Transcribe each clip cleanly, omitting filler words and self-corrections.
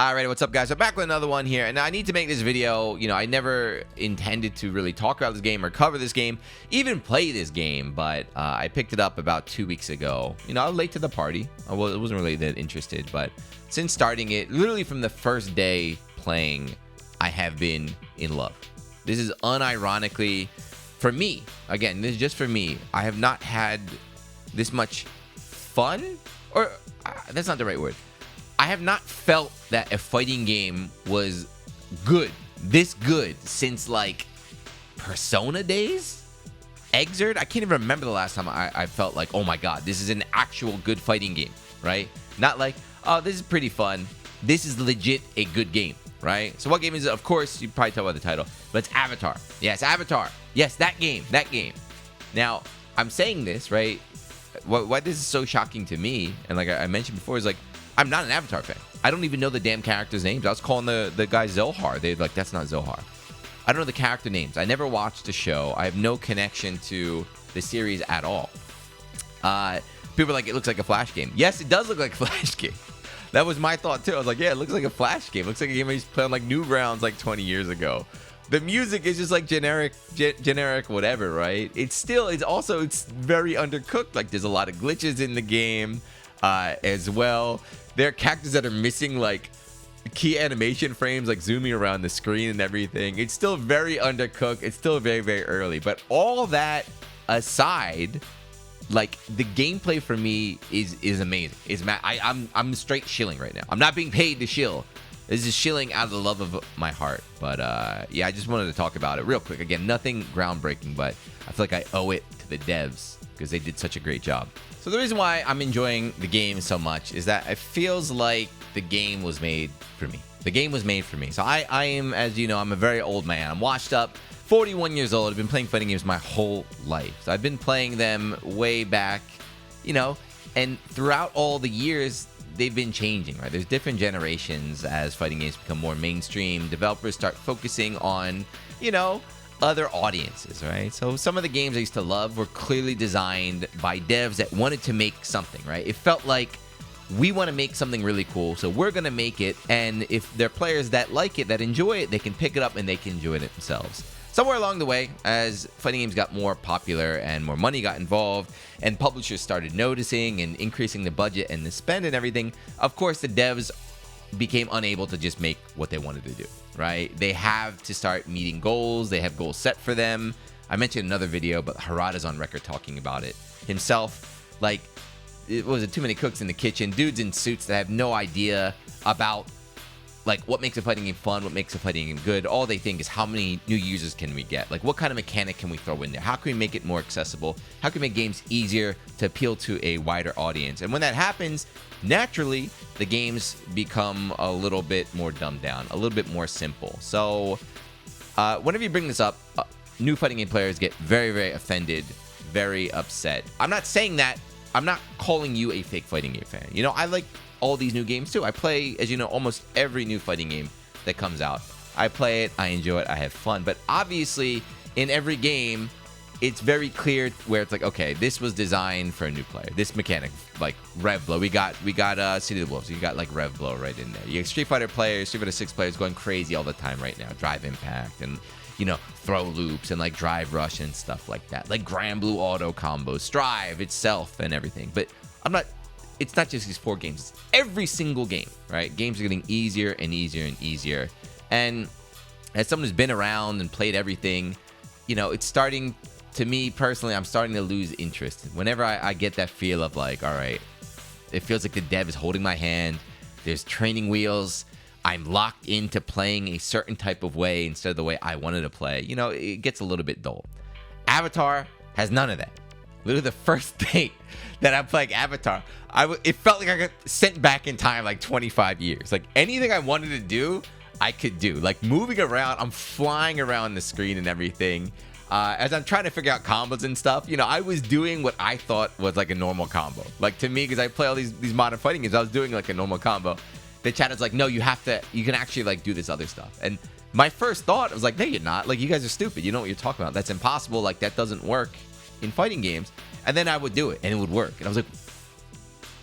Alright, what's up guys? I'm back with another one here, and I need to make this video. I never intended to really talk about this game or cover this game, even play this game, but I picked it up about 2 weeks ago. I was late to the party. I wasn't really that interested, but since starting it, literally from the first day playing, I have been in love. This is unironically, for me, again, this is just for me, I have not had this much fun, or that's not the right word. I have not felt that a fighting game was this good, since like Persona days? Exert? I can't even remember the last time I felt like, oh my god, this is an actual good fighting game, right? Not like, oh, this is pretty fun. This is legit a good game, right? So what game is it? Of course, you probably tell by the title, but it's Avatar. Yes, Avatar. Yes, that game. Now, I'm saying this, right? Why this is so shocking to me, and like I mentioned before, is like, I'm not an Avatar fan. I don't even know the damn characters' names. I was calling the guy Zohar. They're like, that's not Zohar. I don't know the character names. I never watched the show. I have no connection to the series at all. People are like, it looks like a Flash game. Yes, it does look like a Flash game. That was my thought too. I was like, yeah, it looks like a Flash game. It looks like a game I used to play on like Newgrounds like 20 years ago. The music is just like generic whatever, right? It's very undercooked. Like, there's a lot of glitches in the game as well. There are characters that are missing like key animation frames, like zooming around the screen and everything. It's still very undercooked. It's still very, very early. But all that aside, like, the gameplay for me is amazing. I'm straight shilling right now. I'm not being paid to shill. This is shilling out of the love of my heart. But yeah, I just wanted to talk about it real quick. Again, nothing groundbreaking, but I feel like I owe it to the devs because they did such a great job. So the reason why I'm enjoying the game so much is that it feels like the game was made for me. The game was made for me. So I am, as you know, I'm a very old man. I'm washed up, 41 years old. I've been playing fighting games my whole life. So I've been playing them way back, and throughout all the years, they've been changing, right? There's different generations as fighting games become more mainstream. Developers start focusing on, other audiences, right? So some of the games I used to love were clearly designed by devs that wanted to make something, right? It felt like, we want to make something really cool, so we're going to make it, and if there are players that like it, that enjoy it, they can pick it up and they can enjoy it themselves. Somewhere along the way, as fighting games got more popular and more money got involved, and publishers started noticing and increasing the budget and the spend and everything, of course the devs became unable to just make what they wanted to do, right? They have to start meeting goals. They have goals set for them. I mentioned another video, but Harada's on record talking about it himself. Like, it was too many cooks in the kitchen, dudes in suits that have no idea about like what makes a fighting game fun, what makes a fighting game good. All they think is, how many new users can we get? Like, what kind of mechanic can we throw in there? How can we make it more accessible? How can we make games easier to appeal to a wider audience? And when that happens, naturally, the games become a little bit more dumbed down, a little bit more simple. So whenever you bring this up, new fighting game players get very, very offended, very upset. I'm not saying that. I'm not calling you a fake fighting game fan. I like all these new games too. I play, as you know, almost every new fighting game that comes out. I play it, I enjoy it, I have fun. But obviously, in every game, it's very clear where it's like, okay, this was designed for a new player. This mechanic, like Rev Blow, we got City of the Wolves. You got like Rev Blow right in there. You have Street Fighter players, Street Fighter 6 players going crazy all the time right now. Drive Impact and throw loops and like Drive Rush and stuff like that. Like Grand Blue Auto combos, Strive itself and everything. But it's not just these 4 games. It's every single game, right? Games are getting easier and easier and easier. And as someone who's been around and played everything, it's starting, to me personally, I'm starting to lose interest. Whenever I get that feel of like, all right, it feels like the dev is holding my hand. There's training wheels. I'm locked into playing a certain type of way instead of the way I wanted to play. It gets a little bit dull. Avatar has none of that. Literally the first day that I'm playing Avatar, it felt like I got sent back in time like 25 years. Like, anything I wanted to do, I could do. Like, moving around, I'm flying around the screen and everything. As I'm trying to figure out combos and stuff, I was doing what I thought was like a normal combo. Like, to me, because I play all these modern fighting games, I was doing like a normal combo. The chat is like, no, you can actually like do this other stuff. And my first thought was like, no, you're not. Like, you guys are stupid. You know what you're talking about. That's impossible. Like, that doesn't work in fighting games. And then I would do it and it would work. And I was like,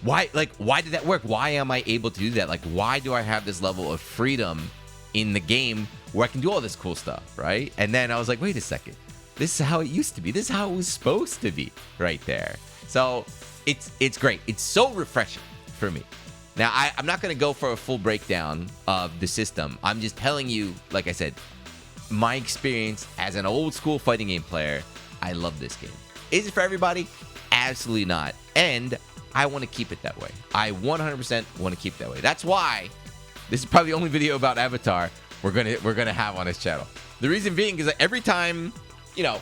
why did that work? Why am I able to do that? Like, why do I have this level of freedom in the game where I can do all this cool stuff, right? And then I was like, wait a second. This is how it used to be. This is how it was supposed to be right there. So it's great. It's so refreshing for me. Now, I'm not going to go for a full breakdown of the system. I'm just telling you, like I said, my experience as an old school fighting game player, I love this game. Is it for everybody? Absolutely not. And I want to keep it that way. I 100% want to keep it that way. That's why this is probably the only video about Avatar we're gonna have on this channel. The reason being is that every time, you know,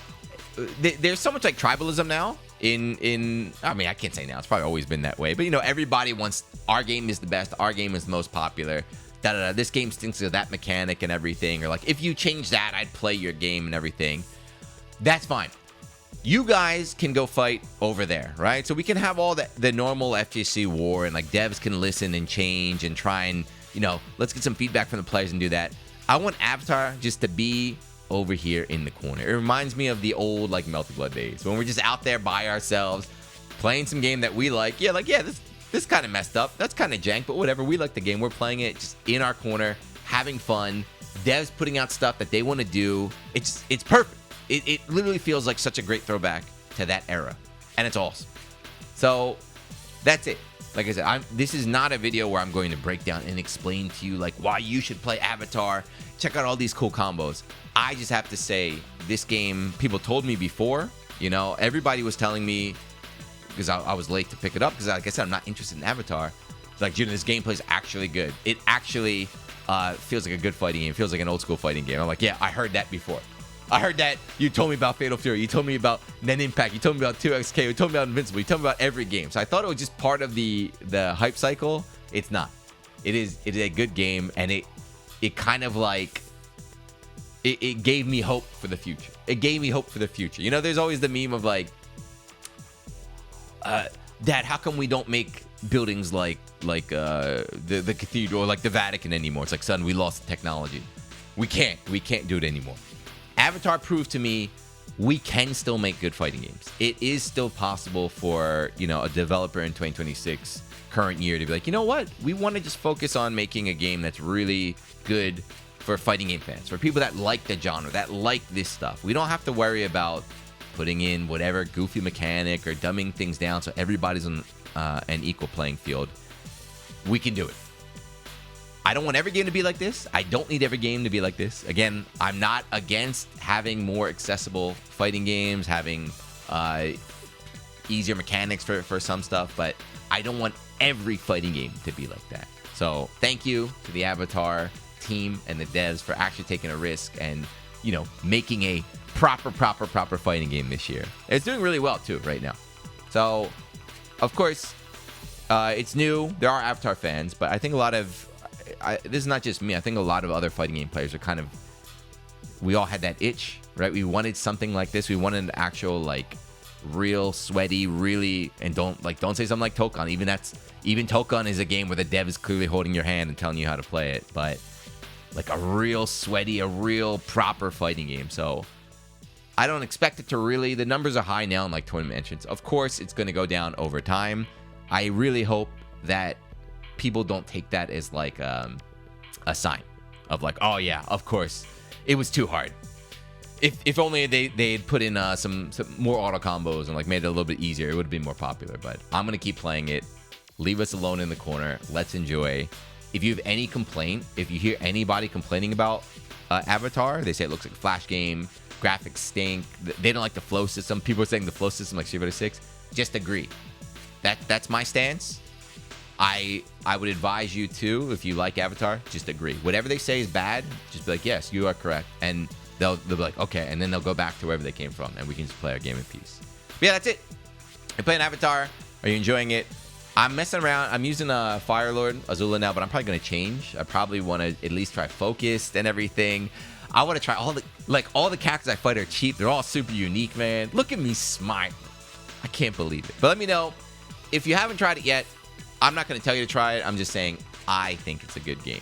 there's so much like tribalism now. I mean, I can't say now. It's probably always been that way. But, you know, everybody wants our game is the best. Our game is the most popular. This game stinks of that mechanic and everything. Or like, if you change that, I'd play your game and everything. That's fine. You guys can go fight over there, right? So we can have all the normal FGC war, and like devs can listen and change and try and, you know, let's get some feedback from the players and do that. I want Avatar just to be over here in the corner. It reminds me of the old like Melted Blood days when we're just out there by ourselves playing some game that we like. Yeah, this kind of messed up. That's kind of jank, but whatever. We like the game. We're playing it just in our corner, having fun. Devs putting out stuff that they want to do. It's perfect. It literally feels like such a great throwback to that era, and it's awesome. So that's it. Like I said, this is not a video where I'm going to break down and explain to you like why you should play Avatar. Check out all these cool combos. I just have to say, this game, people told me before, you know, everybody was telling me, because I was late to pick it up, because like I said, I'm not interested in Avatar. Like, June, this gameplay is actually good. It actually feels like a good fighting game. It feels like an old school fighting game. I'm like, yeah, I heard that before. I heard that. You told me about Fatal Fury. You told me about Nen Impact. You told me about 2XK. You told me about Invincible. You told me about every game. So I thought it was just part of the hype cycle. It's not. It is a good game, and it kind of like it gave me hope for the future. It gave me hope for the future. You know, there's always the meme of like, Dad, how come we don't make buildings like the cathedral or like the Vatican anymore? It's like, son, we lost the technology. We can't do it anymore. Avatar proved to me we can still make good fighting games. It is still possible for, you know, a developer in 2026 current year to be like, you know what? We want to just focus on making a game that's really good for fighting game fans, for people that like the genre, that like this stuff. We don't have to worry about putting in whatever goofy mechanic or dumbing things down so everybody's on an equal playing field. We can do it. I don't want every game to be like this. I don't need every game to be like this. Again, I'm not against having more accessible fighting games, having easier mechanics for some stuff, but I don't want every fighting game to be like that. So thank you to the Avatar team and the devs for actually taking a risk and, you know, making a proper fighting game this year. It's doing really well too right now. So, of course, it's new. There are Avatar fans, but I think a lot of this is not just me. I think a lot of other fighting game players are kind of, we all had that itch, right? We wanted something like this. We wanted an actual like real sweaty, really, and don't say something like Tokon. Even Tokon is a game where the dev is clearly holding your hand and telling you how to play it, but like a real sweaty, a real proper fighting game. So I don't expect it to really, the numbers are high now in like tournament entrants. Of course, it's going to go down over time. I really hope that people don't take that as like a sign of like, oh yeah, of course, it was too hard. If only they'd put in some more auto combos and like made it a little bit easier, it would have been more popular. But I'm gonna keep playing it. Leave us alone in the corner. Let's enjoy. If you have any complaint, if you hear anybody complaining about Avatar, they say it looks like a Flash game, graphics stink, they don't like the flow system. People are saying the flow system like Street Fighter 6. Just agree. That's my stance. I would advise you to, if you like Avatar, just agree. Whatever they say is bad, just be like, yes, you are correct. And they'll be like, okay. And then they'll go back to wherever they came from, and we can just play our game in peace. But yeah, that's it. You're playing Avatar. Are you enjoying it? I'm messing around. I'm using Fire Lord Azula now, but I'm probably going to change. I probably want to at least try Focused and everything. I want to try all the characters I fight are cheap. They're all super unique, man. Look at me smile. I can't believe it. But let me know. If you haven't tried it yet, I'm not going to tell you to try it. I'm just saying I think it's a good game.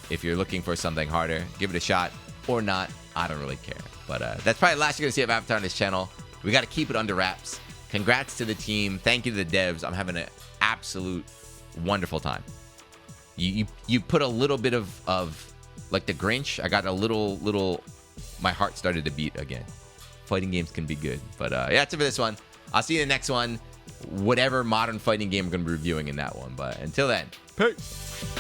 If you're looking for something harder, give it a shot or not. I don't really care. But that's probably the last you're going to see of Avatar on this channel. We got to keep it under wraps. Congrats to the team. Thank you to the devs. I'm having an absolute wonderful time. You put a little bit of like the Grinch. I got a little. My heart started to beat again. Fighting games can be good, but yeah, that's it for this one. I'll see you in the next one. Whatever modern fighting game we're gonna be reviewing in that one. But until then, peace.